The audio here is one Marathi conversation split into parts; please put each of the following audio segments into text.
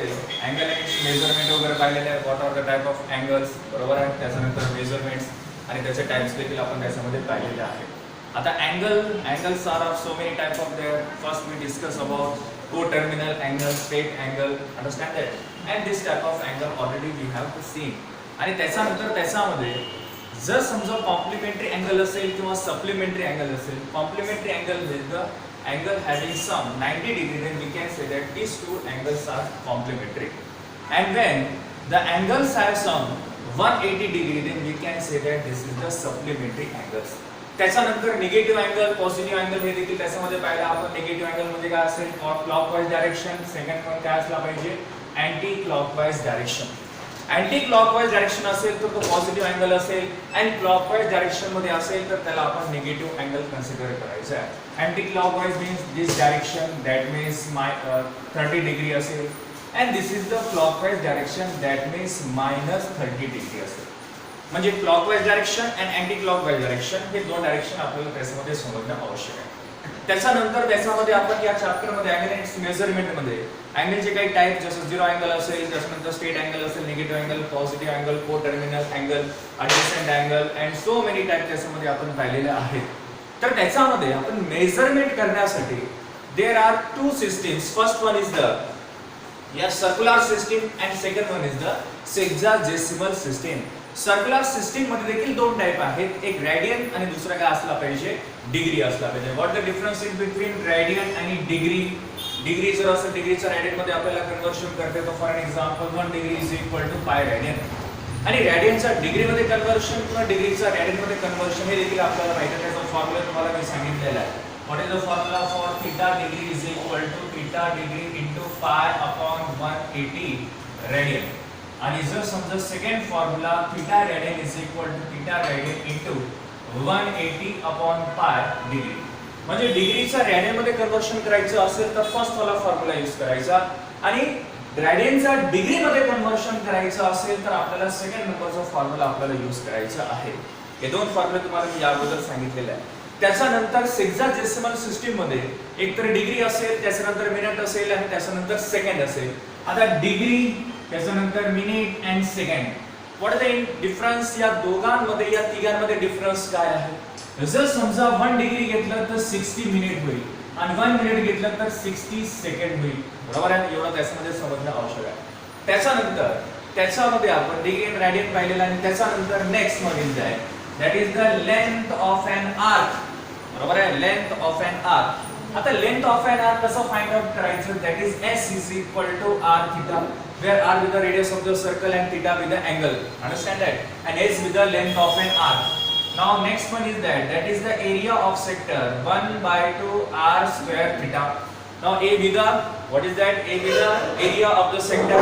अँगल अँड मेजरमेंट वगैरे पाहिलेले आहे, what are the type of angles, बरोबर आहे. त्याच्यानंतर मेजरमेंट्स आणि त्याचे टाइप्स देखील आपण त्याच्यामध्ये पाहिलेले आहेत. आता angles are of so many type of there. First we discuss about co-terminal angle, straight angle, understand that, and this type of angle already we have seen. आणि त्याच्यानंतर त्याच्यामध्ये जर समजा कॉम्प्लिमेंटरी अँगल असेल किंवा सप्लिमेंटरी अँगल असेल, complementary angle with the angle having some 90 degree, then we can say that these two angles are complementary. And when the angles have some 180 degree, then we can say that this is the supplementary angles. त्याच्यानंतर निगेटिव्ह अँगल, पॉझिटिव्ह अँगल हे देखील त्याच्यामध्ये पाहिलं आपण. निगेटिव्ह अँगल म्हणजे काय असेल, क्लॉकवाईज डायरेक्शन. सेकंड वन काय असला पाहिजे, anti clockwise direction. Anti clockwise direction असेल तर तो पॉझिटिव्ह अँगल असेल, आणि क्लॉकवाईज डायरेक्शन मध्ये असेल तर त्याला आपण निगेटिव्ह अँगल कन्सिडर करायचा आहे. Anticlockwise means this direction, that means 30 degree असेल, and this is the clockwise direction, that means -30 degree असेल. म्हणजे clockwise direction and anticlockwise direction हे दोन डायरेक्शन आपल्याला त्याच्यामध्ये समजणं आवश्यक आहे. त्याच्यानंतर त्याच्यामध्ये आपण या चॅप्टरमध्ये अँगल अँड मेजरमेंटमध्ये अँगलचे काही टाइप, जसं झिरो अँगल असेल, त्याच्यानंतर स्ट्रेट अँगल असेल, negative angle, positive angle, coterminal angle, adjacent angle and so many type त्याच्यामध्ये आपण पाहिलेले आहेत. तर त्याच्यामध्ये आपण मेजरमेंट करण्यासाठी there are two systems. First one is the circular system and second one is the sexagesimal system. Circular system मध्ये देखील दोन टाइप आहेत, एक रेडियन आणि दुसरा काय असला पाहिजे, डिग्री असला पाहिजे. What the difference in between radian आणि डिग्री. डिग्री जर असेल, डिग्रीचा रेडियन मध्ये आपल्याला कन्वर्शन करते, तो for example 1 degree is equal to pi radian. आणि रेडियनचा डिग्री मध्ये कन्वर्शन किंवा डिग्रीचा रेडियन मध्ये कन्वर्शन हे देखील आपल्याला माहिती आहे. त्याचा फॉर्म्युला तुम्हाला मी सांगितलेला आहे. What is the formula for theta degree is equal to theta degree into pi upon 180 radian. आणि जर समजा second formula theta radian is equal to theta radian into 180 upon pi degree. म्हणजे डिग्रीचा रेडियन मध्ये कन्वर्शन करायचं असेल तर फर्स्ट वाला फॉर्म्युला यूज करायचा, आणि रेडियनचा डिग्री मध्ये कन्वर्शन करायचं असेल तर आपल्याला सेकंड नंबरचा फॉर्म्युला आपल्याला यूज करायचा आहे. हे दोन फॉर्म्युले तुम्हाला मी याबद्दल सांगितलेले आहे. त्याच्यानंतर सेक्साजेसिमल सिस्टीम मध्ये एकतर डिग्री असेल, त्याच्यानंतर मिनिट असेल आणि त्याच्यानंतर सेकंड असेल. आता डिग्री, त्याच्यानंतर minute and second, what is the difference या दोघांमध्ये, या तिघांमध्ये डिफरन्स काय आहे. जर समजा 1 डिग्री घेतलं तर 60 मिनिट होईल आणि 1 मिनिट घेतलं तर 60 सेकंड होईल, बरोबर आहे. एवढं त्याच्यामध्ये समजणं आवश्यक आहे. त्याच्यानंतर त्याच्यामध्ये आपण डिग्री अँड रेडियन पाहिलेलं आणि त्याच्यानंतर नेक्स्ट मध्ये जाय, that is the length of an arc, बरोबर आहे, लेंथ ऑफ एन आर्क. आता लेंथ ऑफ एन आर्क कसं फाइंड आउट करायचं, that is s is equal to r theta, where r with the radius of the circle and theta with the angle, understand that, and s with the length of an arc. Now next one is that is the area of sector 1/2 r square theta. Now a with the, what is that, a with the area of the sector,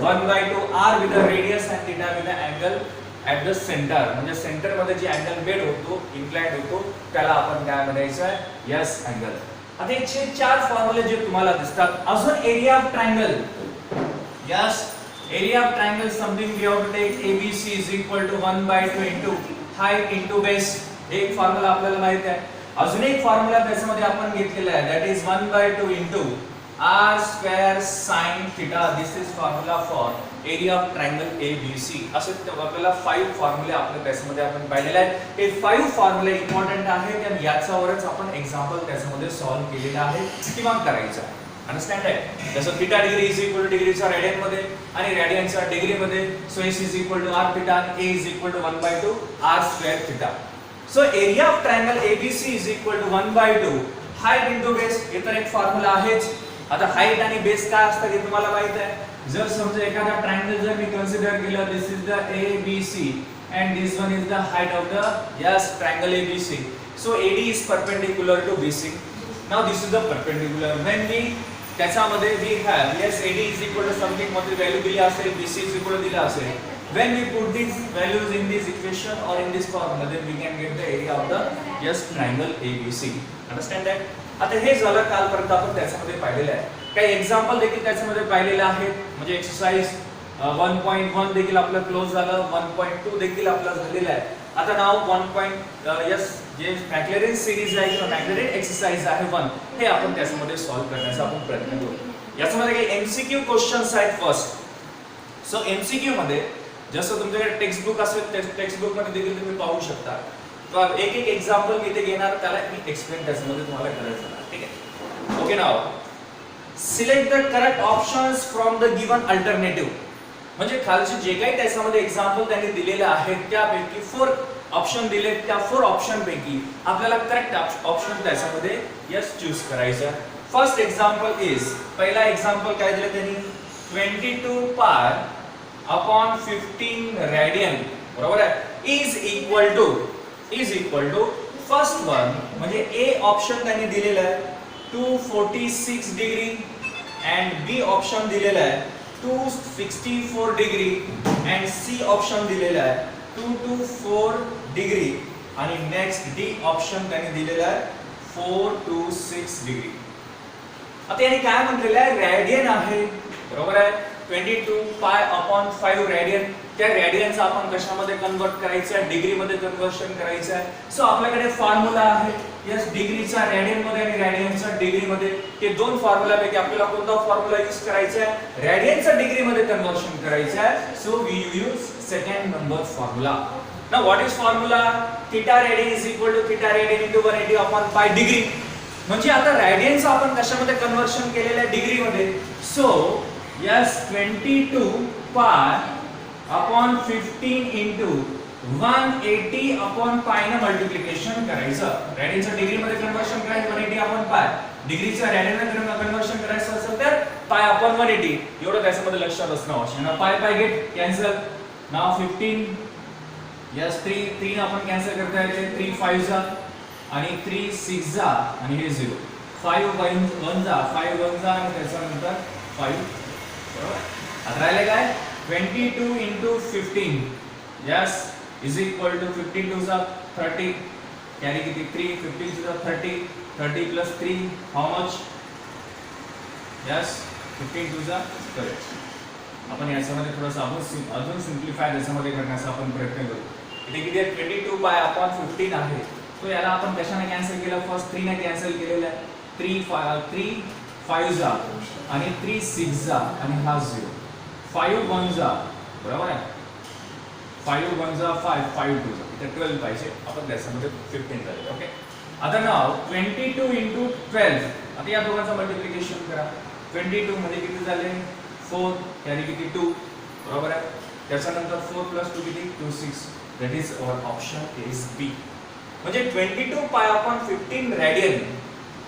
1/2 r with the radius and theta with the angle at the center. म्हणजे सेंटर मध्ये जे अँगल मेड होतो, इन्क्लाइंड होतो, त्याला आपण काय म्हणायचं आहे, यस अँगल. आता हे चार फॉर्म्युले जे तुम्हाला दिसतात. अजून area of triangle, yes area of triangle something we have to take ABC is equal to 1/2 into height into base. एक फॉर्म्युला आपल्याला माहित आहे. अजून एक फॉर्म्युला त्याच्यामध्ये आपण घेतलेला आहे, that is 1/2 into r square sin theta. This is formula for area of triangle ABC. असे आपल्याला 5 फॉर्म्युले आपल्या त्याच्यामध्ये आपण पाहिलेले आहेत. हे 5 फॉर्म्युले इम्पॉर्टंट आहेत आणि याच्यावरच आपण एक्झाम्पल त्याच्यामध्ये सॉल्व केलेला आहे किंवा करायचं आहे. अंडरस्टँड आहे. जसं theta degree is equal to डिग्रीचा रेडियन मध्ये आणि रेडियनचा डिग्री मध्ये, so s is equal to r theta आणि a is equal to 1/2 r square theta. So area of triangle ABC is equal to 1/2 height into base. हे तर एक फॉर्म्युला आहेच. आता हाईट आणि बेस काय असतं हे तुम्हाला माहित आहे. जर समजा एखादा ट्रायंगल जर मी कन्सिडर केलं, this is the ABC and this one is the height of the, yes, triangle ABC. So AD is perpendicular to BC. Now this is the perpendicular. When we त्याच्यामध्ये we have, yes, AD is equal to something मध्ये व्हॅल्यू दिली असेल, BC is equal to दिला असेल. When we put these values in this equation or in this formula, then we can get the area of the, yes, triangle ABC. Understand that? आता हे झालं कालपर्यंत आपण त्याच्यामध्ये पाहिलेलं आहे. काही एक्झाम्पल देखील त्याच्यामध्ये पाहिलेले आहेत. म्हणजे एक्सरसाइज 1.1 देखील आपलं क्लोज झालं, 1.2 देखील आपलं झालेलं आहे. आता नाव 1. यस, जे मॅक्लॅरेन सिरीज आहे किंवा मॅक्लॅरेन एक्सरसाइज आहे 1, हे आपण त्याच्यामध्ये सॉल्व करण्याचा आपण प्रयत्न करू. याच्यामध्ये काही एमसीक्यू क्वेश्चन्स आहेत फर्स्ट. सो एमसीक्यू मध्ये जसं तुमच्याकडे टेक्स्ट बुक असेल टेक्स्ट बुक मध्ये देखील तुम्ही पाहू शकता. तर एक एक एक्झाम्पल इथे घेणार, त्याला मी एक्सप्लेन त्याच्यामध्ये तुम्हाला करायचं आहे. ठीक आहे. Okay. Now select the correct options from the given alternative. म्हणजे खालचे जे काही त्याच्यामध्ये एक्झाम्पल त्यांनी दिलेले आहेत त्यापैकी 4 ऑप्शन दिले. त्या 4 ऑप्शन पैकी आपल्याला करेक्ट ऑप्शन त्याच्यामध्ये यस चूज करायचा. फर्स्ट एक्झाम्पल इज, पहिला एक्झाम्पल काय दिलं त्यांनी, 22 पाय अपॉन 15 रेडियन, बरोबर आहे, is equal to first one म्हणजे ए ऑप्शन त्यांनी दिलेला आहे 246 डिग्री अँड बी ऑप्शन दिलेला आहे 264 डिग्री अँड सी ऑप्शन दिलेला आहे 224 डिग्री आणि नेक्स्ट डी ऑप्शन त्यांनी दिलेला आहे 426 डिग्री. आता याने काय म्हटलेलं आहे, रेडियन आहे, बरोबर आहे. 22 पाय अपॉन 5 रेडियन, त्या रेडियनचा आपण कशामध्ये कन्वर्ट करायचं आहे, डिग्री मध्ये कन्वर्शन करायचं आहे. सो आपल्याकडे फॉर्म्युला आहे यस डिग्रीचा रेडियन मध्ये आणि रेडियनचा डिग्री मध्ये. हे दोन फॉर्म्युला पैकी आपल्याला कोणता फॉर्म्युला यूज करायचा आहे, रेडियनचा डिग्री मध्ये कन्वर्शन करायचं आहे. So we use second number formula. Now what is formula, theta radian is equal to theta radian into 180 upon pi degree. म्हणजे आता रेडियनचं आपण कशामध्ये कन्वर्शन केलेलं आहे, डिग्री मध्ये. So yes 22 pi upon 15 into 180 upon पाय ने मल्टिप्लिकेशन करायचं. रेडियनचं डिग्री मध्ये कन्वर्शन करायचं 180 अपॉन पाय, डिग्रीचं रेडियन मध्ये कन्वर्शन करायचं असेल तर पाय अपॉन 180. एवढं त्याच्यामध्ये लक्षात असणं आवश्यक आहे. पाय पाय गेट कॅन्सल. नाउ 15 यस 3 आपण कॅन्सल करता येते, 3 5 जा आणि 3 6 जा आणि हे 0. 5 1 जा, 5 1 जा आणि त्याच्यानंतर 5, बरोबर. आता राहिले काय, 22 into 15 yes is equal to 15 2 जा 30, कॅरी किती 3, 15 2 जा 30, 30 plus 3 how much, yes 15 2 जा 30. आपण याच्यामध्ये थोडंसं अजून सिम्प्लिफाय त्याच्यामध्ये करण्याचा आपण प्रयत्न करू. इथे किती आहे, 22 पाय अपॉन 15 आहे. तो याला आपण कशाने कॅन्सल केलं, फर्स्ट 3 ने कॅन्सल केलेलं आहे. 3 5 जा आणि 3 6 जा आणि हा 0. 5 1 जा, बरोबर आहे. 5 1 जा 5, 5 2 जा, इथे 12 पाहिजे, आपण त्याच्यामध्ये 15 झाले. ओके. आता नाव 22 into 12, आता या दोघांचं मल्टिप्लिकेशन करा. 22 मध्ये किती झाले 4, कॅरी किती 2, बरोबर आहे. त्याच्यानंतर 4 plus 2 किती 26. That is our option is B. म्हणजे 22 पाय अपॉन 15 रेडियन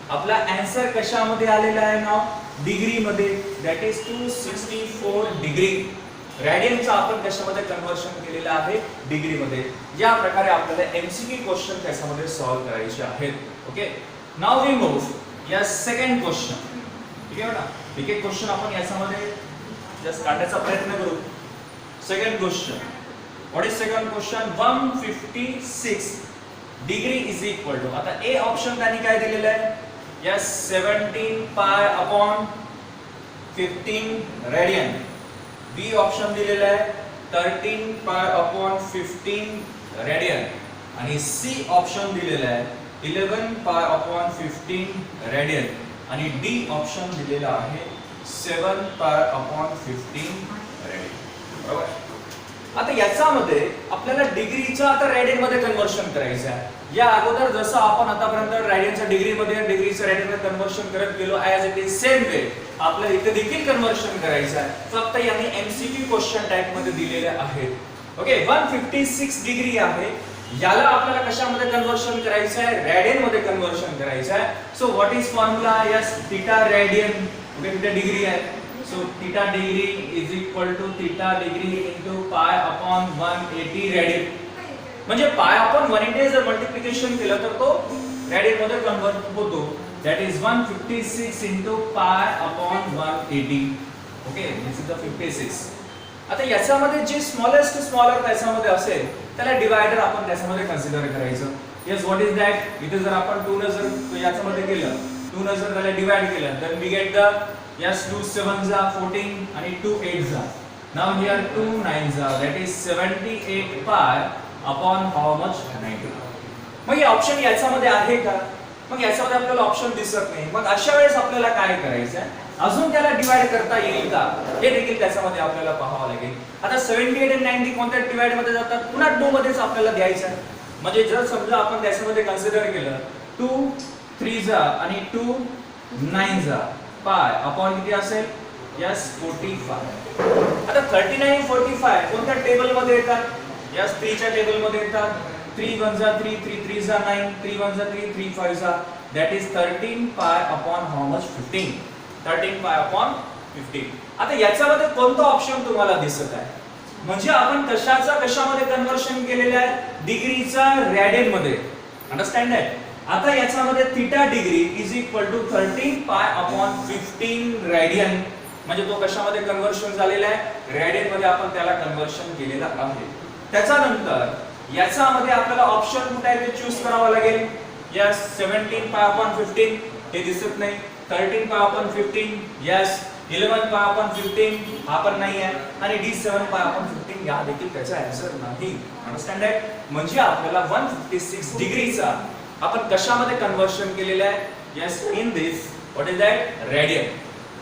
आपला आन्सर कशामध्ये आलेला आहे नाव, डिग्री मध्ये. That is 264 degree. रेडियनचा आपण कशामध्ये कन्वर्शन केलेलं आहे, डिग्री मध्ये. या प्रकारे आपल्याला एमसीक्यू क्वेश्चन त्याच्यामध्ये सॉल्व्ह करायचे आहेत. ओके. नाउ वी मूव्ह या सेकंड क्वेश्चन. ठीक आहे ना, एक एक क्वेश्चन आपण याच्यामध्ये जस्ट काढण्याचा प्रयत्न करू. Second question, what is second question, 156 degree is equal to, आता ए ऑप्शन त्यांनी काय दिलेलं आहे, यस 17 पाय अपॉन 15 रेडियन. बी ऑप्शन दिलेला आहे 13 पाय अपॉन 15 रेडियन आणि सी ऑप्शन दिलेला आहे 11 पाय अपॉन 15 रेडियन आणि डी ऑप्शन दिलेला आहे 7 पाय अपॉन 15 रेडियन, बरोबर. आता याच्यामध्ये आपल्याला डिग्रीचं आता रेडियन मध्ये कन्वर्शन करायचं आहे. या अगोदर जसं आपण आतापर्यंत रेडियनच्या डिग्री मध्ये डिग्रीचं रेडियन मध्ये कन्वर्शन करत गेलो, as it is same way आपल्याला इथे देखील कन्वर्शन करायचं आहे. फक्त यांनी एमसीक्यू क्वेश्चन टाइप मध्ये दिलेले आहेत. ओके. 156 डिग्री आहे, याला आपल्याला कशामध्ये कन्वर्शन करायचं आहे, रेडियन मध्ये कन्वर्शन करायचं आहे. So what is formula, yes theta radian. Okay, theta degree आहे. So theta degree is equal to theta degree into pi upon 180 radian. म्हणजे pi upon 180 जर मल्टिप्लिकेशन केलं तर तो रेडियन मध्ये कन्वर्ट होतो. That is 156 into pi upon 180. Okay, this is the 56. आता याच्यामध्ये जे स्मॉलेस्ट स्मॉलर त्याच्यामध्ये असेल त्याला डिवायडर आपण त्याच्यामध्ये कन्सिडर करायचं. Yes, what is that? इथे जर आपण 2 ने जर याच्यामध्ये केलं, 2 ने जर त्याला डिवाइड केलं, then we get the yes 2 7 जा 14 आणि 2 8 जा. Now here 2 9 जा, that is 78 pi upon how much 90. मग हे ऑप्शन याच्यामध्ये आहे का, मग याच्यामध्ये आपल्याला ऑप्शन दिसत नाही. मग अशा वेळेस आपल्याला काय करायचं आहे, अजून त्याला डिवाइड करता येईल का हे देखील त्याच्यामध्ये आपल्याला पाहावं लागेल. आता 78 आणि 90 कोणत्या डिवाइड मध्ये जातात, पुन्हा 2 मध्येच आपल्याला द्यायचं आहे. म्हणजे जर समजा आपण त्याच्यामध्ये कन्सिडर केलं 2 3 जा आणि 2 9 जा पाय अपॉन किती असेल, यस 45. आता 39 आणि 45 कोणत्या टेबल मध्ये येतात, यस 3 च्या टेबल मध्ये येतात. 3 1 जा 3, 3 3 जा 9, 3 1 जा 3, 3 5 जा, that is 13 pi upon how much 15, 13 pi upon 15. आता याच्यामध्ये कोणता ऑप्शन तुम्हाला दिसत आहे, म्हणजे आपण कशामध्ये कन्वर्शन केलेलं आहे, डिग्रीचा रॅडियन मध्ये. अंडरस्टँड आहे. आता याच्यामध्ये theta degree is equal to 13 pi upon 15 radian, म्हणजे तो कशामध्ये कन्वर्शन झालेला आहे, रॅडियन मध्ये आपण त्याला कन्वर्शन केलेलं आहे. त्याच्यानंतर याच्यामध्ये आपल्याला ऑप्शन कुठे आहे ते चूज करावा लागेल. यस 17 पाय अपॉन 15 हे दिसत नाही, 13 pi upon 15 yes, 11 pi upon 15 हा पण नाही आहे, आणि D7 पाय अपॉन 15 या देखील त्याचा आन्सर नाही. अंडरस्टँड आहे. म्हणजे आपल्याला 156 डिग्रीचा आपण कशामध्ये कन्वर्शन केलेलं आहे, yes in this what is that, radian.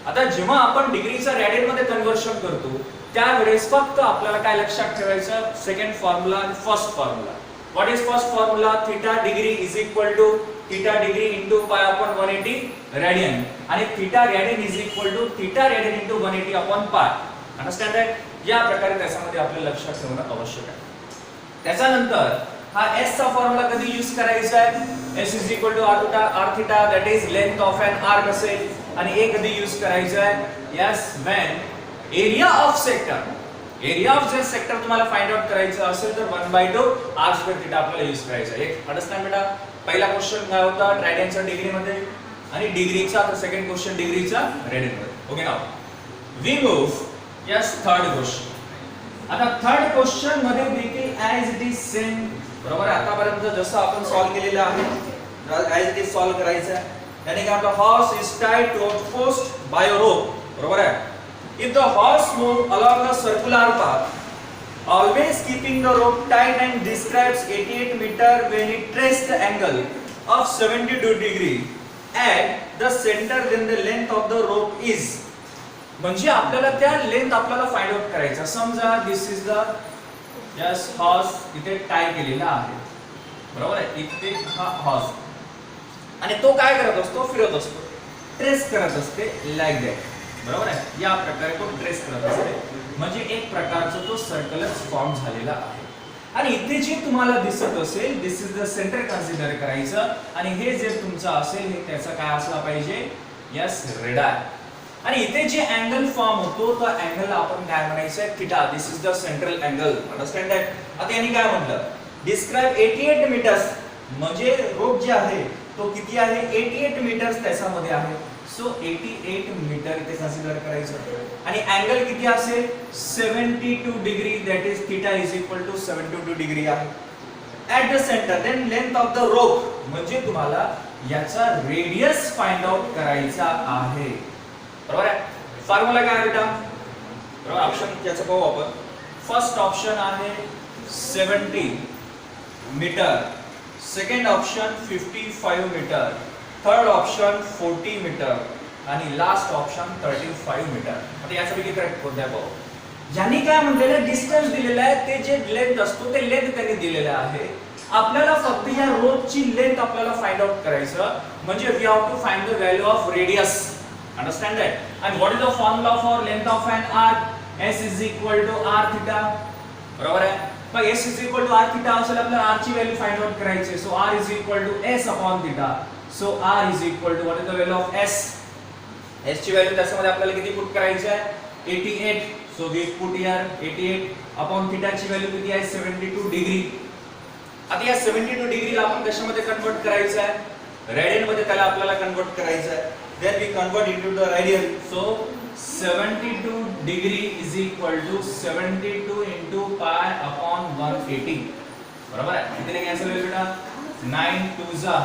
आता जेव्हा आपण डिग्रीचा रॅडियन मध्ये कन्वर्शन करतो त्यावेळेस फक्त आपल्याला काय लक्षात ठेवायचं, सेकंड फॉर्म्युला आणि first formula. What is first formula, theta degree is equal to theta degree into pi upon 180 radian, आणि theta radian is equal to theta radian into 180 upon pi. Understand आहे. या प्रकारे त्याच्यामध्ये आपल्याला लक्षात ठेवणं आवश्यक आहे. त्याच्यानंतर हा s चा फॉर्म्युला कधी यूज करायचा आहे, s is equal to r theta that is length of an arc असेल, आणि a कधी यूज करायचा आहे, yes when area of sector, area of जे सेक्टर तुम्हाला फाइंड आउट करायचं असेल तर 1/2 r स्क्वेअर थीटा आपल्याला यूज करायचा आहे. अंडरस्टँड बेटा. पहिला क्वेश्चन काय होता, रॅडियनचा डिग्री मध्ये, आणि डिग्रीचा तर सेकंड क्वेश्चन डिग्रीचा रॅडियन मध्ये. Okay now we move yes third question. आता थर्ड क्वेश्चन मध्ये देखील ऍज इट इज सेम, बरोबर आहे. आतापर्यंत जसं आपण सॉल्व केलेलं आहे ऍज इट इज सॉल्व करायचं आहे. यानी काय होतं, horse is tied to a post by a rope, बरोबर आहे. If the horse move along a circular path, always keeping the rope tight, and describes 88 meter when it traces the angle of 72 degree at the center, then the length of the rope is. म्हणजे आपल्याला त्या लेंथ आपल्याला फाइंड आउट करायचा. समजा दिस इज द यस हॉर्स, इथे टाय केलेला आहे, बरोबर आहे. इथे हा हॉर्स, आणि तो काय करत असतो, फिरत असतो, ट्रेस करत असते लाईक दॅट, बरोबर आहे. या प्रकारे तो ट्रेस करत असते, म्हणजे एक प्रकारचा तो सर्कलच फॉर्म झालेला आहे. आणि इथे जे तुम्हाला दिसत असेल दिस इज द सेंटर कन्सिडर करायचं, आणि हे जे तुमचं असेल हे त्याचा काय असला पाहिजे, यस रेडार. आणि इथे जे अँगल फॉर्म होतो तो अँगल आपण काय म्हणायचं आहे, theta. This is the central angle. Understand आहे. आता यांनी काय म्हटलं, डिस्क्राइब 88 मीटर्स, म्हणजे रोप जे आहे तो किती आहे, 88 मीटर्स त्याच्यामध्ये आहे. सो 88 मीटर इथे कन्सिडर करायचं, आणि अँगल किती असेल, 72 degree, that is theta is equal to 72 degree आहे. At the centre, then length of the rope, म्हणजे तुम्हाला याचा रेडियस फाइंड आउट करायचा आहे, बरोबर आहे. फॉर्म्युला काय आहे बेटा, बरोबर. ऑप्शन याचं पाहू आपण. फर्स्ट ऑप्शन आहे 70 metre, second option 55 metre, third option 40 metre, आणि लास्ट ऑप्शन 35 मीटर. आता याच्यापैकी करेक्ट कोणता आहे पाहू. ज्यांनी काय म्हटलेलं डिस्टन्स दिलेला आहे, ते जे लेंथ असतो ते लेंथ त्यांनी दिलेलं आहे. आपल्याला फक्त या रोपची लेंथ आपल्याला फाइंड आउट करायचं, म्हणजे we have to find the value of radius. Understand आहे. आणि what is the formula for length of an arc, s is equal to r theta, बरोबर आहे. मग s is equal to r theta असेल, आपल्याला r ची व्हॅल्यू फाइंड आउट करायची. So r is equal to s upon theta. So r is equal to what is the value of s, s ची व्हॅल्यू त्याच्यामध्ये आपल्याला किती पुट करायची आहे, 88. So we put here 88 upon theta ची व्हॅल्यू किती आहे, 72 डिग्री. आता या 72 डिग्रीला आपण कशामध्ये कन्वर्ट करायचं आहे, रेडियन मध्ये त्याला आपल्याला कन्वर्ट करायचं आहे. Then we convert into the radian. So 72 degree is equal to 72 into pi upon 180, बरोबर आहे. किती कॅन्सल होईल बेटा, 9 2 जा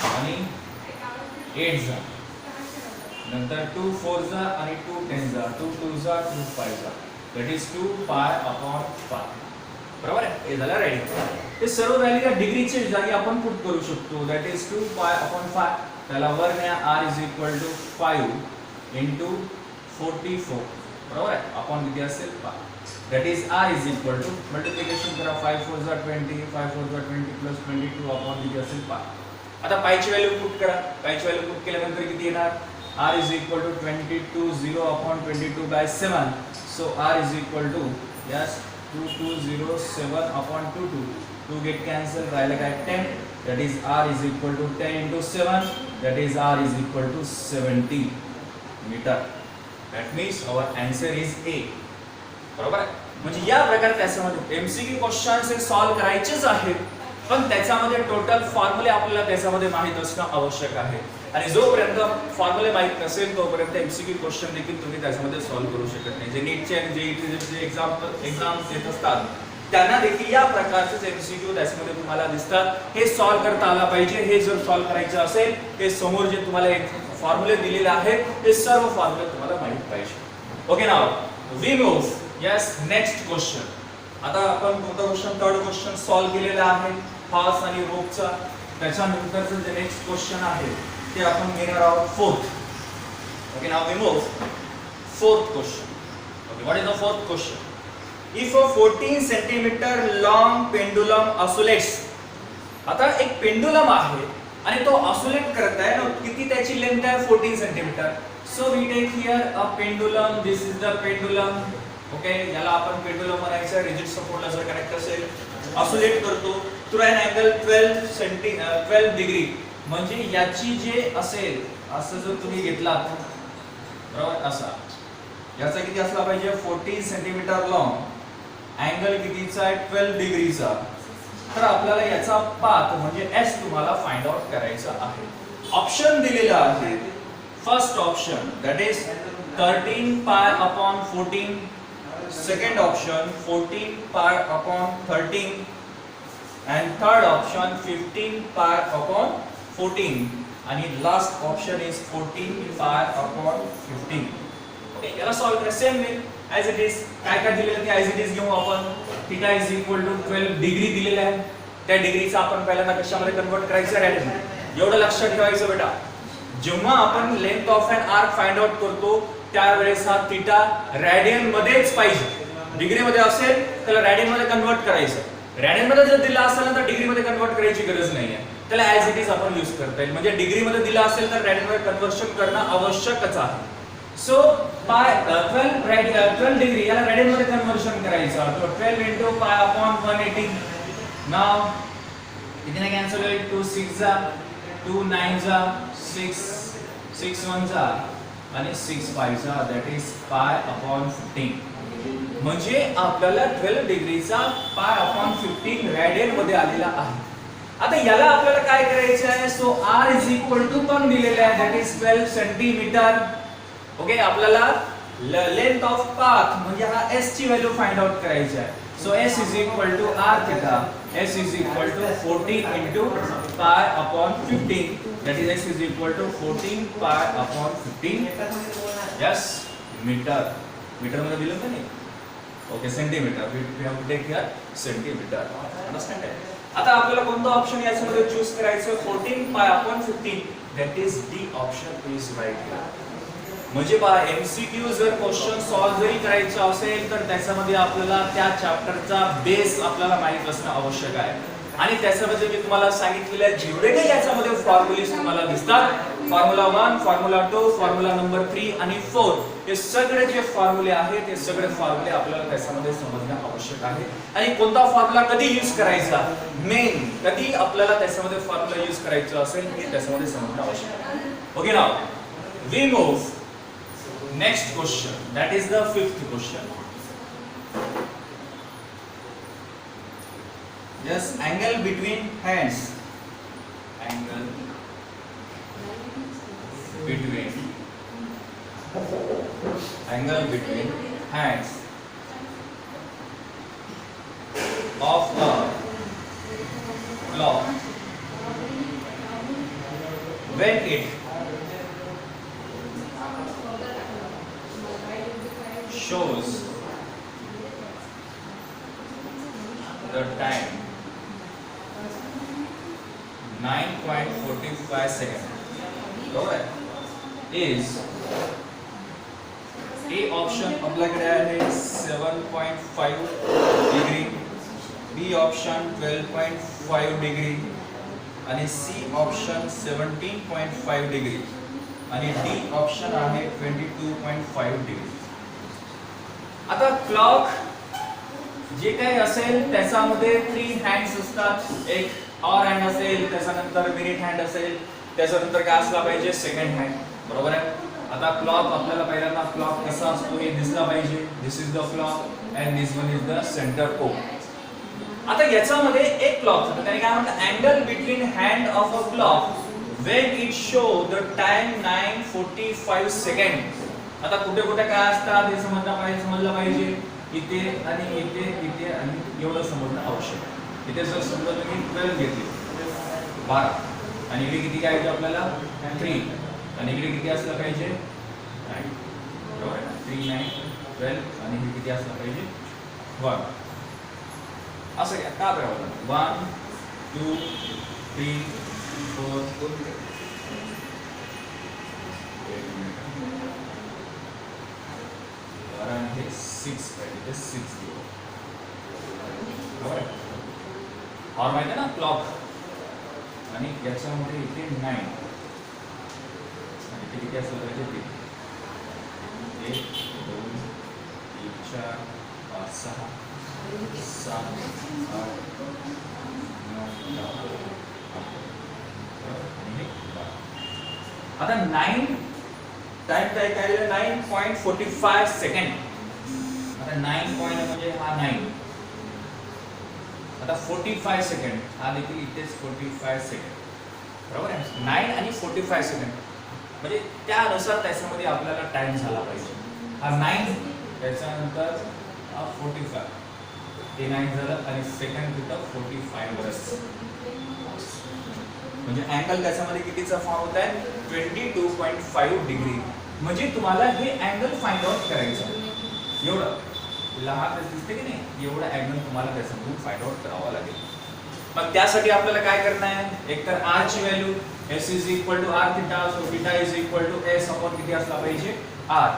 आणि 8 जा, नंतर 2 4 जा आणि 2 10 जा, 2 2 जा 2 5 जा, दॅट इज 2 पाय अपॉन 5, बरोबर आहे. हे झालं रेडियन. हे सर्व व्हॅल्यू या डिग्रीच्या जागी आपण पुट करू शकतो, दॅट इज 2 पाय अपॉन 5. त्याला वर न्या, r is equal to 5 into 44 बरोबर आहे अपॉन किती असेल 5 that is r is equal to multiplication करा 5 4 जा 20 5 4 जा 20 प्लस 22 अपॉन किती असेल 5 आता पायची व्हॅल्यू पुट करा पायची व्हॅल्यू पुट केल्यानंतर किती येणार r is equal to 22 0 upon 22 by 7 so r is equal to yes 2207 upon 22 2 get cancelled राहिलं काय 10 that is r is equal to 10 into 7 that is r is equal to 70 meter that means our answer is a बरोबर आहे म्हणजे या प्रकारे त्याच्यामध्ये एमसीक्यू क्वेश्चन्स हे सॉल्व करायचेच आहेत पण त्याच्यामध्ये टोटल फॉर्म्युले आपल्याला त्याच्यामध्ये माहित असणं आवश्यक आहे आणि जोपर्यंत फॉर्म्युले माहित नसेल तोपर्यंत एमसीक्यू क्वेश्चन देखील तुम्ही त्याच्यामध्ये सॉल्व करू शकत नाही जे नीटचे आणि जेईचे जे एक्झाम्स देत असतात त्यांना देखील या प्रकारचे एमसीक्यू त्याच्यामध्ये तुम्हाला दिसतात हे सॉल्व करता आला पाहिजे हे जर सॉल्व करायचं असेल हे समोर जे तुम्हाला फॉर्म्युले दिलेले आहेत ते सर्व फॉर्म्युले तुम्हाला माहित पाहिजे okay now we move yes next question आता आपण कोणता क्वेश्चन थर्ड क्वेश्चन सॉल्व केलेला आहे फास्ट आणि रोपचा त्याच्यानंतरचं जे नेक्स्ट क्वेश्चन आहे ते आपण घेणार आहोत fourth okay now we move fourth question okay what is the fourth question if a 14 centimetre long pendulum oscillates आता एक पेंडुलम आहे आणि तो ऑसिलेट करत आहे ना किती त्याची लेंथ आहे 14 centimetre so we take here a pendulum this is the pendulum okay याला आपण पेंडुलम म्हणायचं रिजिड सपोर्टला जर कनेक्ट असेल ऑसिलेट करतो थ्रू एन अँगल 12 डिग्री म्हणजे याची जे असेल असं जर तुम्ही घेतलात बरोबर असा याचा किती असला पाहिजे 14 सेंटीमीटर लॉंग अँगल कितीचा आहे 12 डिग्रीचा तर आपल्याला याचा पाथ म्हणजे s तुम्हाला फाइंड आउट करायचा आहे ऑप्शन दिलेला आहे first option that is 13 pi upon 14 second option 14 pi upon 13 and third option 15 pi upon 14 आणि last option is 14 pi upon 15 okay याला सॉल्व करा same way as it is काय काय दिलेलं ते as it is घेऊ आपण theta is equal to 12 degree दिलेला आहे त्या डिग्रीचा आपण पहिल्यांदा कशामध्ये कन्वर्ट करायचं रॅडियन एवढं लक्षात ठेवायचं बेटा जेव्हा आपण length of an arc find out करतो त्यावेळेस हा थीटा रॅडियन मध्येच पाहिजे डिग्री मध्ये असेल त्याला रॅडियन मध्ये कन्वर्ट करायचं रॅडियन मध्ये जर दिला असेल तर डिग्री मध्ये कन्वर्ट करायची गरज नाहीये त्याला ऍज इट इज आपण यूज करता येईल म्हणजे डिग्री मध्ये दिला असेल तर रॅडियन मध्ये कन्वर्शन करणं आवश्यकच आहे सो पाय 12 डिग्री याला रॅडियन मध्ये कन्वर्शन करायचं तो 12 into pi upon 180 नाउ कितने कॅन्सल होईल 2 6 जा 2 9 जा 6 6 1 जा आणि 6 5 जा दॅट इज पाय अपॉन 15 म्हणजे आपल्याला 12 डिग्रीचा पाय अपॉन 15 रॅडियन मध्ये आलेला आहे आता याला आपल्याला काय करायचं आहे so r is equal to पण दिलेले आहे दॅट इज 12 सेंटीमीटर ओके आपल्याला लेंथ ऑफ पाथ म्हणजे हा s ची व्हॅल्यू फाइंड आउट करायची आहे so s is equal to r theta s is equal to 14 into pi upon 15 that is s is equal to 14 pi upon 15 yes meter metre मध्ये दिलं का नाही okay centimetre we have to take here centimetre understand आता आपल्याला कोणता ऑप्शन याच्यामध्ये चूज करायचं 14 pi upon 15 that is d option is right here म्हणजे पहा एमसीक्यू जर क्वेश्चन सॉल्व जरी करायचा असेल तर त्याच्यामध्ये आपल्याला त्या चॅप्टरचा बेस आपल्याला माहित असणं आवश्यक आहे आणि त्याच्यामध्ये मी तुम्हाला सांगितलेल्या जेवढे काही याच्यामध्ये फॉर्म्युलेज तुम्हाला दिसतात फॉर्म्युला 1 फॉर्म्युला 2 फॉर्म्युला नंबर 3 आणि 4 हे सगळे जे फॉर्म्युले आहेत ते सगळे फॉर्म्युले आपल्याला त्याच्यामध्ये समजणं आवश्यक आहे आणि कोणता फॉर्म्युला कधी यूज करायचा मेन कधी आपल्याला त्याच्यामध्ये फॉर्म्युला यूज करायचा असेल हे त्याच्यामध्ये समजणं आवश्यक आहे okay now we move next question that is the fifth question yes angle between hands angle between hands of a clock when it shows the time 9.45 seconds is A option आपल्याकडे आहे 7.5 डिग्री, बी ऑप्शन 12.5 डिग्री आणि सी ऑप्शन 17.5 डिग्री आणि डी ऑप्शन आहे 22.5 डिग्री. आता क्लॉक जे काही असेल त्याच्यामध्ये 3 हँड्स असतात. एक ऑर हँड असेल, त्याच्यानंतर मिनिट हँड असेल, त्याच्यानंतर काय असला पाहिजे सेकंड हँड. बरोबर आहे. आता क्लॉक आपल्याला पहिल्यांदा क्लॉक कसा असतो हे दिसला पाहिजे. This is the clock and this one is the centre O. आता याच्यामध्ये एक क्लॉक त्याने काय म्हणतात angle between hand of a clock when it show the time 9:45 second. आता कुठे कुठे काय असतात हे समजलं पाहिजे. इथे आणि इथे आणि एवढं समजणं आवश्यक आहे. इथे जर समजा तुम्ही 12 घेतली 12 आणि इकडे किती काय आपल्याला 3 आणि इकडे किती असलं पाहिजे 9. बरोबर आहे. 3 9 12 आणि हे किती असलं पाहिजे 1. असं घ्या का बरोबर 1 2 3 4 कारण हे 6 पाहिजे ते 6 दिलं. बरोबर आहे. और माहिती आहे ना क्लॉक आणि याच्यामध्ये इथे 9 आणि ते किती असलं पाहिजे 3 1 2 3 4 5 6 7 8 9 10. आता 9 टाइम काय काय 9.45 सेकंड. आता 9 पॉइंट म्हणजे हा 9. आता 45 सेकंड हा देखील इथेच 45 सेकंड. बरोबर आहे. 9 आणि 45 सेकंड म्हणजे त्यानुसार त्याच्यामध्ये आपल्याला टाइम झाला पाहिजे. हा 9 त्याच्यानंतर हा 45 ते 9 झालं आणि सेकंड तिथं 45 वरच म्हणजे अँगल त्याच्यामध्ये कितीचा फॉर्म होत आहे 22.5 डिग्री. म्हणजे तुम्हाला हे अँगल फाइंड आउट करायचं. एवढं लहान दिसते की नाही एवढं अँगल तुम्हाला त्याच्यामधून फाइंड आउट करावा लागेल. मग त्यासाठी आपल्याला काय करणं आहे एकतर r ची value s r theta so theta s upon किती असला पाहिजे r.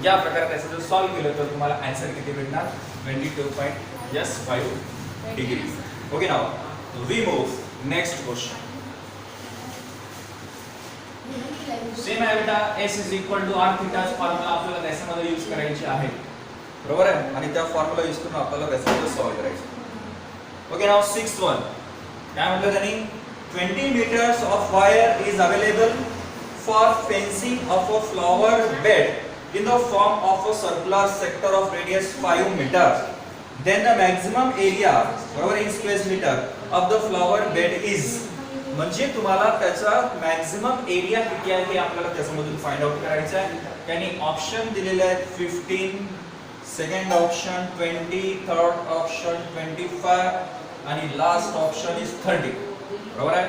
या प्रकारे त्याचं जर सॉल्व केलं तर तुम्हाला आन्सर किती भेटणार 22.5 degree. Okay now we move next question. Same आहे बेटा s r थीटाच फॉर्म्युला आपल्याला त्याच्यामध्ये यूज करायची आहे. बरोबर आहे. आणि त्या फॉर्म्युला यूज करून आपल्याला त्याच्यामध्ये सॉल्व करायचं. ओके नाउ 6th वन काय म्हटलं त्यांनी 20 meters of wire is available for fencing of a flower bed in the form of a circular sector of radius 5 meters. Then the maximum area बरोबर in square meter of the flower bed is. म्हणजे तुम्हाला त्याचा मॅक्झिमम एरिया किती आहे हे आपल्याला त्याच्यामधून फाइंड आउट करायचं आहे. त्यांनी ऑप्शन दिलेले आहेत 15, सेकंड ऑप्शन 20, थर्ड ऑप्शन 25 आणि लास्ट ऑप्शन इज 30. बरोबर आहे.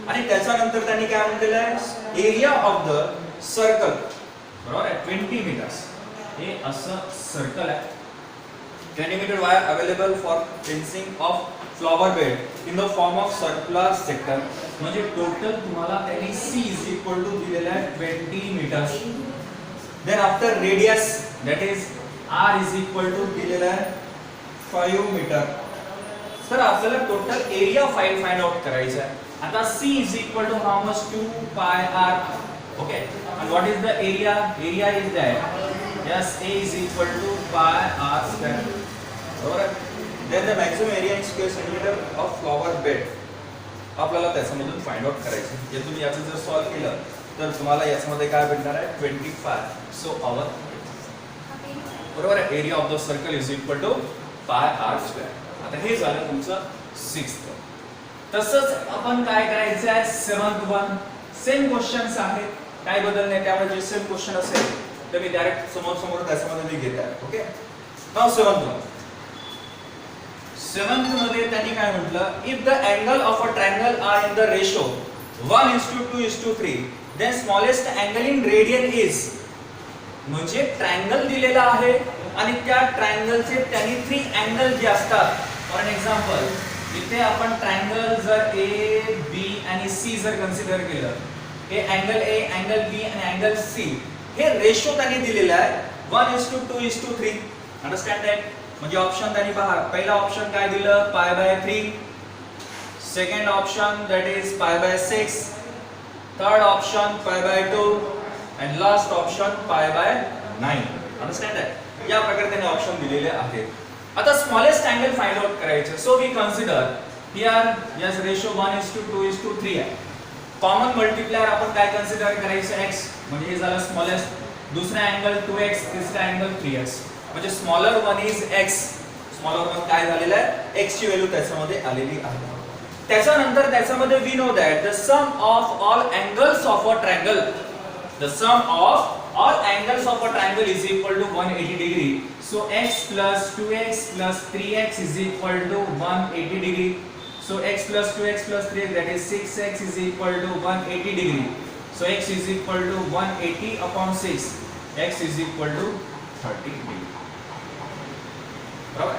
आणि त्याच्यानंतर त्यांनी काय म्हटलेलं आहे एरिया ऑफ द सर्कल बरोबर आहे 20 मीटर्स. हे असं सर्कल आहे. 20 meter wire available for fencing of flower bed in the form of circular sector. म्हणजे टोटल तुम्हाला त्यांनी c is equal to दिलेला आहे 20 meters. then after radius that is r is equal to दिलेला आहे 5 मीटर. तर आपल्याला टोटल एरिया फाइंड आउट करायचा आहे. आता c is equal to how much 2 pi r. okay and what is the area is that yes a is equal to pi r square. बरोबर. then the maximum area in square centimeter of flower bed आपल्याला त्याच्यामधून फाइंड आउट करायचं. हे तुम्ही याचं जर सॉल्व केलं तर तुम्हाला याच्यामध्ये काय भेटणार आहे 25. सो आवर बरोबर आहे area of the circle is equal to pi r square. आता हे झालं तुमचं 6th. तसंच आपण काय करायचं आहे 7th वन सेम क्वेश्चन्स आहेत काय बदल नाही. त्यामुळे जे सेम क्वेश्चन असेल तर मी डायरेक्ट समोर त्याच्यामध्ये मी घेत आहे. Okay now 7th one. 7th मध्ये त्यांनी काय म्हटलं if the angle of a triangle are in the ratio 1:2:3 then smallest angle in radian is. म्हणजे ट्रायंगल दिलेला आहे आणि त्या ट्रायंगलचे त्यांनी 3 अँगल जे असतात फॉर एक्झाम्पल इथे आपण ट्रायंगल जर ए बी आणि सी जर कन्सिडर केलं हे अँगल ए अँगल बी आणि अँगल सी हे रेशो त्यांनी दिलेला आहे 1:2:3. Understand that? म्हणजे ऑप्शन त्यांनी पहा, पहिला ऑप्शन काय दिलं, π/3. Second option that is π/6. Third option π/2 and last option π/9. Understand that? या प्रकारे त्यांनी ऑप्शन दिलेले आहेत. आता स्मॉलेस्ट अँगल फाइंड आउट करायचं. So we consider here yes ratio 1:2:3 आहे. कॉमन मल्टिप्लायर आपण काय कन्सिडर करायचं, x, म्हणजे हे झालं स्मॉलेस्ट. दुसरा अँगल 2x, तिसरा अँगल 3x. म्हणजे smaller one is x. Smaller one काय झालेलं आहे, x ची व्हॅल्यू त्याच्यामध्ये आलेली आहे. त्याच्यानंतर त्याच्यामध्ये we know that the sum of all angles of a triangle, the sum of all angles of a triangle is equal to 180 degree. So x plus 2x plus 3x is equal to 180 degree. So x plus 2x plus 3x, that is 6x is equal to 180 degree. So x is equal to 180 upon 6. x is equal to 30 degree. बरोबर.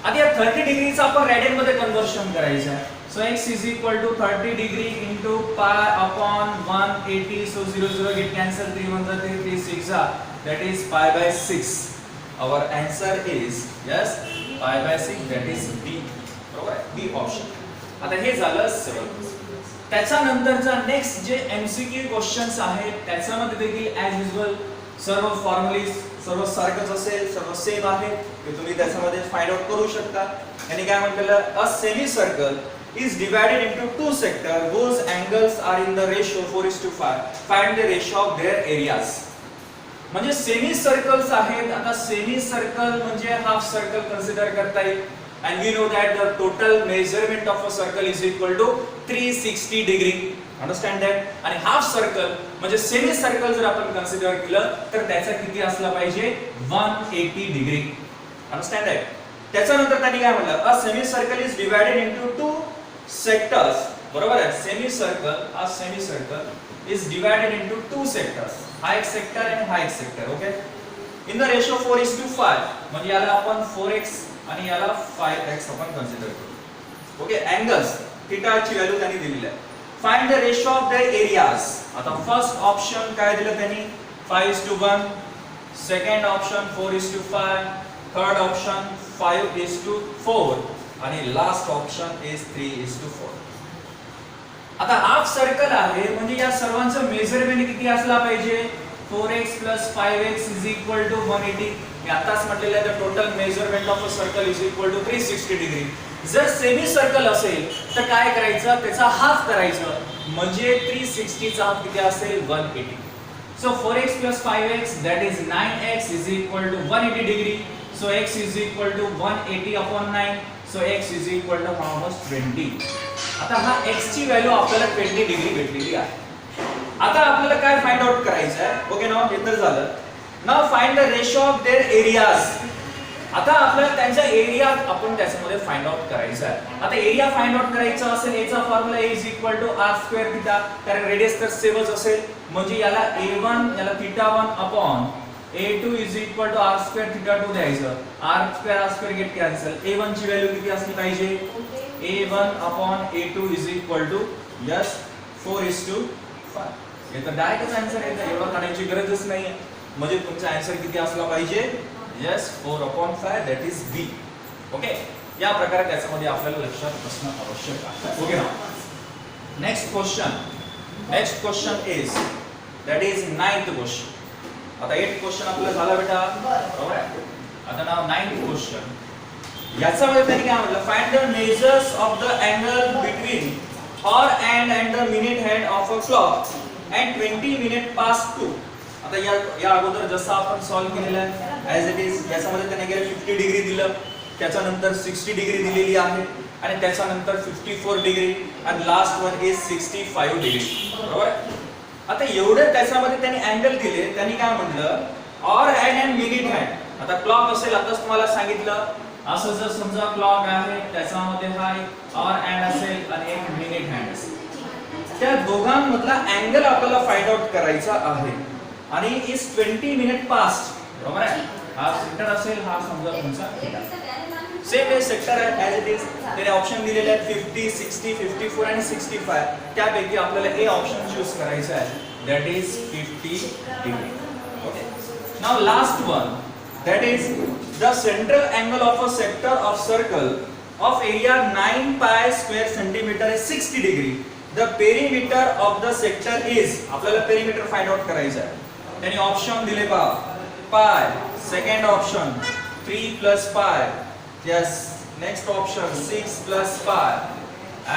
आता या 30 डिग्रीचं आपण रेडियन मध्ये कन्वर्शन करायचं आहे. So x is equal to 30 degree into pi upon 180. So 0 0 get cancel, 3 1 3 3 6 that is pi/6. Our answer is yes, pi/6, that is B. बरोबर, B ऑप्शन. आता हे झालं 7. त्याच्यानंतरचा नेक्स्ट जे MCQ क्वेश्चन्स आहेत त्याच्यामध्ये देखील ॲज युजुअल सर्व फॉर्म्युलीज सर्व सारखंच असेल, सर्व सेम आहे, ते तुम्ही त्याच्यामध्ये फाइंड आउट करू शकता. आणि काय म्हटलेलं, a semi circle is divided into two sectors whose angles are in the ratio 4:5. Find the ratio of their areas. म्हणजे सेमी सर्कल्स आहेत. आता सेमी सर्कल म्हणजे हाफ सर्कल कन्सिडर करता येईल. And we know that the total measurement of a circle is equal to 360 degree. Understand that? आणि हाफ सर्कल म्हणजे सेमी सर्कल जर आपण कन्सिडर केलं तर त्याचा किती असला पाहिजे, 180 डिग्री. Understand that? त्याच्यानंतर त्यांनी काय म्हटलं, a semi circle is divided into two sectors. बरोबर आहे. Semi circle is divided into two sectors. हा एक सेक्टर आणि हा एक sector. Okay. In the ratio 4:5. म्हणजे याला आपण 4x आणि याला 5x आपण कन्सिडर करू. ओके. अँगल्स थीटा ची व्हॅल्यू त्यांनी दिलेली आहे. Find the ratio of their areas. आता फर्स्ट ऑप्शन काय दिलं त्यांनी, 5:1. Second option 4:5. थर्ड ऑप्शन 5:4 आणि लास्ट ऑप्शन इज 3:4. आता हाफ सर्कल आहे म्हणजे या सर्वांचं मेजरमेंट किती असला पाहिजे, 4x plus 5x is equal to 180. मी आताच म्हटलेलं आहे, the total measurement of a circle is equal to 360 degree. जर सेमी सर्कल असेल तर काय करायचं, त्याचा हाफ करायचं, म्हणजे 360 चा हाफ किती असेल, 180. So 4x plus 5x, that is 9x is equal to 180 degree. So x is equal to 180 upon 9. So x is equal to how much, 20. आता हा x ची व्हॅल्यू आपल्याला 20 डिग्री भेटलेली आहे. आता आपल्याला काय फाइंड आउट करायचं आहे. ओके नाउ हे तर झालं. Now find the ratio of their areas. आता आपल्याला त्यांचा एरिया आपण त्याच्यामध्ये फाइंड आउट करायचा आहे. आता एरिया फाइंड आउट करायचा असेल, याचा formula is equal to r² theta, कारण रेडियस तर सेमच असेल, म्हणजे याला a1 याला θ1 upon a2 is equal to r² θ2 द्यायचं. r² get cancel. a1 ची व्हॅल्यू किती असली पाहिजे, a1 upon a2 is equal to yes 4:5. हे तर डायरेक्टच आन्सर आहे, एवढं काढायची गरजच नाहीये. म्हणजे तुमचा आन्सर किती असला पाहिजे, yes 4/5, that is B. Okay. या प्रकारे त्याच्यामध्ये आपल्याला लक्षात असणं आवश्यक आहे. ओके ना. Next question is that is 9th question. आता 8th क्वेश्चन आपला झाला बेटा, बरोबर आहे. आता नाव 9th क्वेश्चन. याच्यामध्ये त्यांनी काय म्हटलं, find the measures of the angle between hour hand and the minute hand of a clock and 20 minute past 2. आता या अगोदर जसं आपण सॉल्व केलेलं आहे ऍज इट इज, याच्यामध्ये त्याने गेले 50 डिग्री दिलं, त्याच्यानंतर 60 डिग्री दिलेली आहे आणि त्याच्यानंतर 54 डिग्री आणि लास्ट वन इज 65 डिग्री. बरोबर. आता एवढे त्याच्यामध्ये त्यांनी अँगल दिले. त्यांनी काय म्हटलं, hour hand and minute hand. आता क्लॉक असेल, आताच तुम्हाला सांगितलं, असं जर समजा क्लॉक आहे त्याच्यामध्ये हा एक आवर हँड असेल आणि एक मिनिट हँड असेल, त्या दोघांमधला अँगल आपल्याला फाइंड आउट करायचा आहे. आणि इज 20 मिनिट पास्ट. बरोबर आहे. हा सेक्टर असेल, हा समजा तुमचा थीटा. सेम हे सेक्टर आहे ऍज इट इज. त्याने ऑप्शन दिलेले आहेत 50, 60, 54 आणि 65. त्यापैकी आपल्याला ए ऑप्शन चूज करायचा आहे, that is 50 degree. Okay. Now last one, that is the central angle of a sector of circle of area 9 pi square centimeter is 60 degree. The perimeter of the sector is, आपल्याला perimeter find out करायचं आहे. त्यांनी ऑप्शन दिले पहा, पाय, second option 3 plus pi, yes, next option 6 plus pi,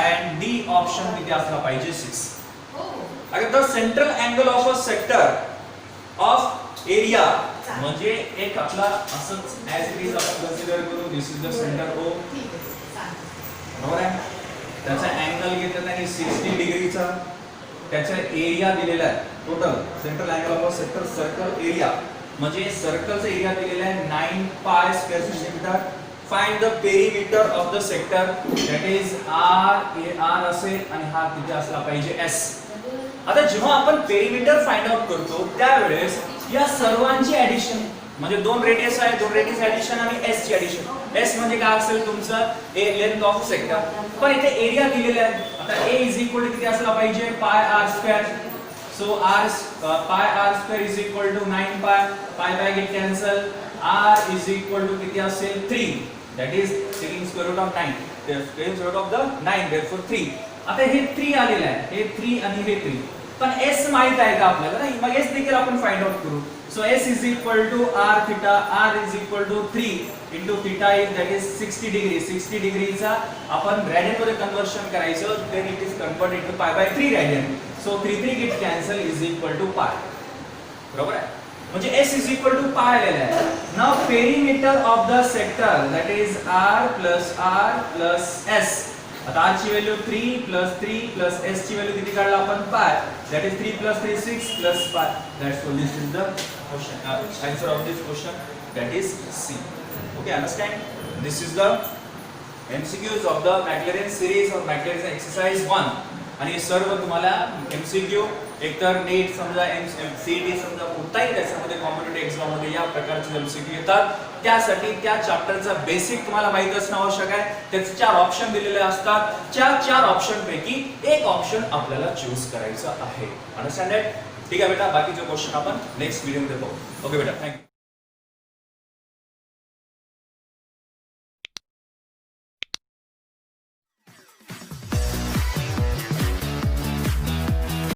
and D option किती असला पाहिजे 6. अगर the central angle of a sector of area म्हणजे एक आपला असंच ऍज इट इज आपण कन्सिडर करू, दिस इज द सेंटर O, बरोबर आहे. त्याचा अँगल घेतला त्यांनी 60 डिग्रीचा, त्याचा एरिया दिलेला आहे total central angle of sector circle area म्हणजे सर्कलचा एरिया दिलेला आहे 9 pi square centimetre. Find the perimeter of the sector, that is R असेल आणि हा किती असला पाहिजे S. आता जेव्हा आपण पेरिमीटर फाइंड आउट करतो त्यावेळेस या सर्वांची ऍडिशन म्हणजे दोन रेडियस आहे, दोन रेडियस ऍडिशन आणि S ची ऍडिशन. S म्हणजे काय असेल तुमचं लेंथ ऑफ सेक्टर, पण इथे एरिया दिलेला आहे. आता A इज इक्वल टू किती असला पाहिजे pi r square. So pi r square is equal to 9 pi, pi by get cancel. R is equal to किती असेल 3, that is taking square root of 9, square root of the 9, therefore 3. आता हे 3 आलेलं आहे, हे 3 आणि हे 3, पण S माहित आहे का आपल्याला? नाही, मग S देखील आपण फाइंड आउट करू. So S is equal to r theta, r is equal to 3 into theta is that is 60 degree. 60 डिग्रीचा आपण रॅडियन मध्ये कन्वर्शन करायचं, then it is convert into pi by 3 radian. So 3 get cancel is equal to pi, बरोबर आहे. म्हणजे S इज इक्वल टू पाय आलेला आहे. Now perimeter of the sector that is r plus S. आता r ची व्हॅल्यू 3 प्लस S ची व्हॅल्यू किती काढला आपण पाय, दॅट इज 3 प्लस 3 6 प्लस पाय. That's so this is the question, answer of this question, that is C. Okay, understand? This is the MCQs of the Maclaurin series of Maclaurin exercise 1. आणि हे सर्व तुम्हाला MCQ एकतर नेट समजा CET समजा कुठलाही त्याच्यामध्ये कॉम्पिटिटिव्ह एक्झाम मध्ये या प्रकारचे MCQ येतात. त्यासाठी त्या चॅप्टरचा बेसिक तुम्हाला माहित असणं आवश्यक आहे. त्याचे 4 ऑप्शन दिलेले असतात. त्या 4 ऑप्शन पैकी एक ऑप्शन आपल्याला चूज करायचा आहे. Understand it? ठीक आहे बेटा, बाकीचे क्वेश्चन आपण नेक्स्ट व्हिडिओ मध्ये पाहू. ओके बेटा, थँक्यू.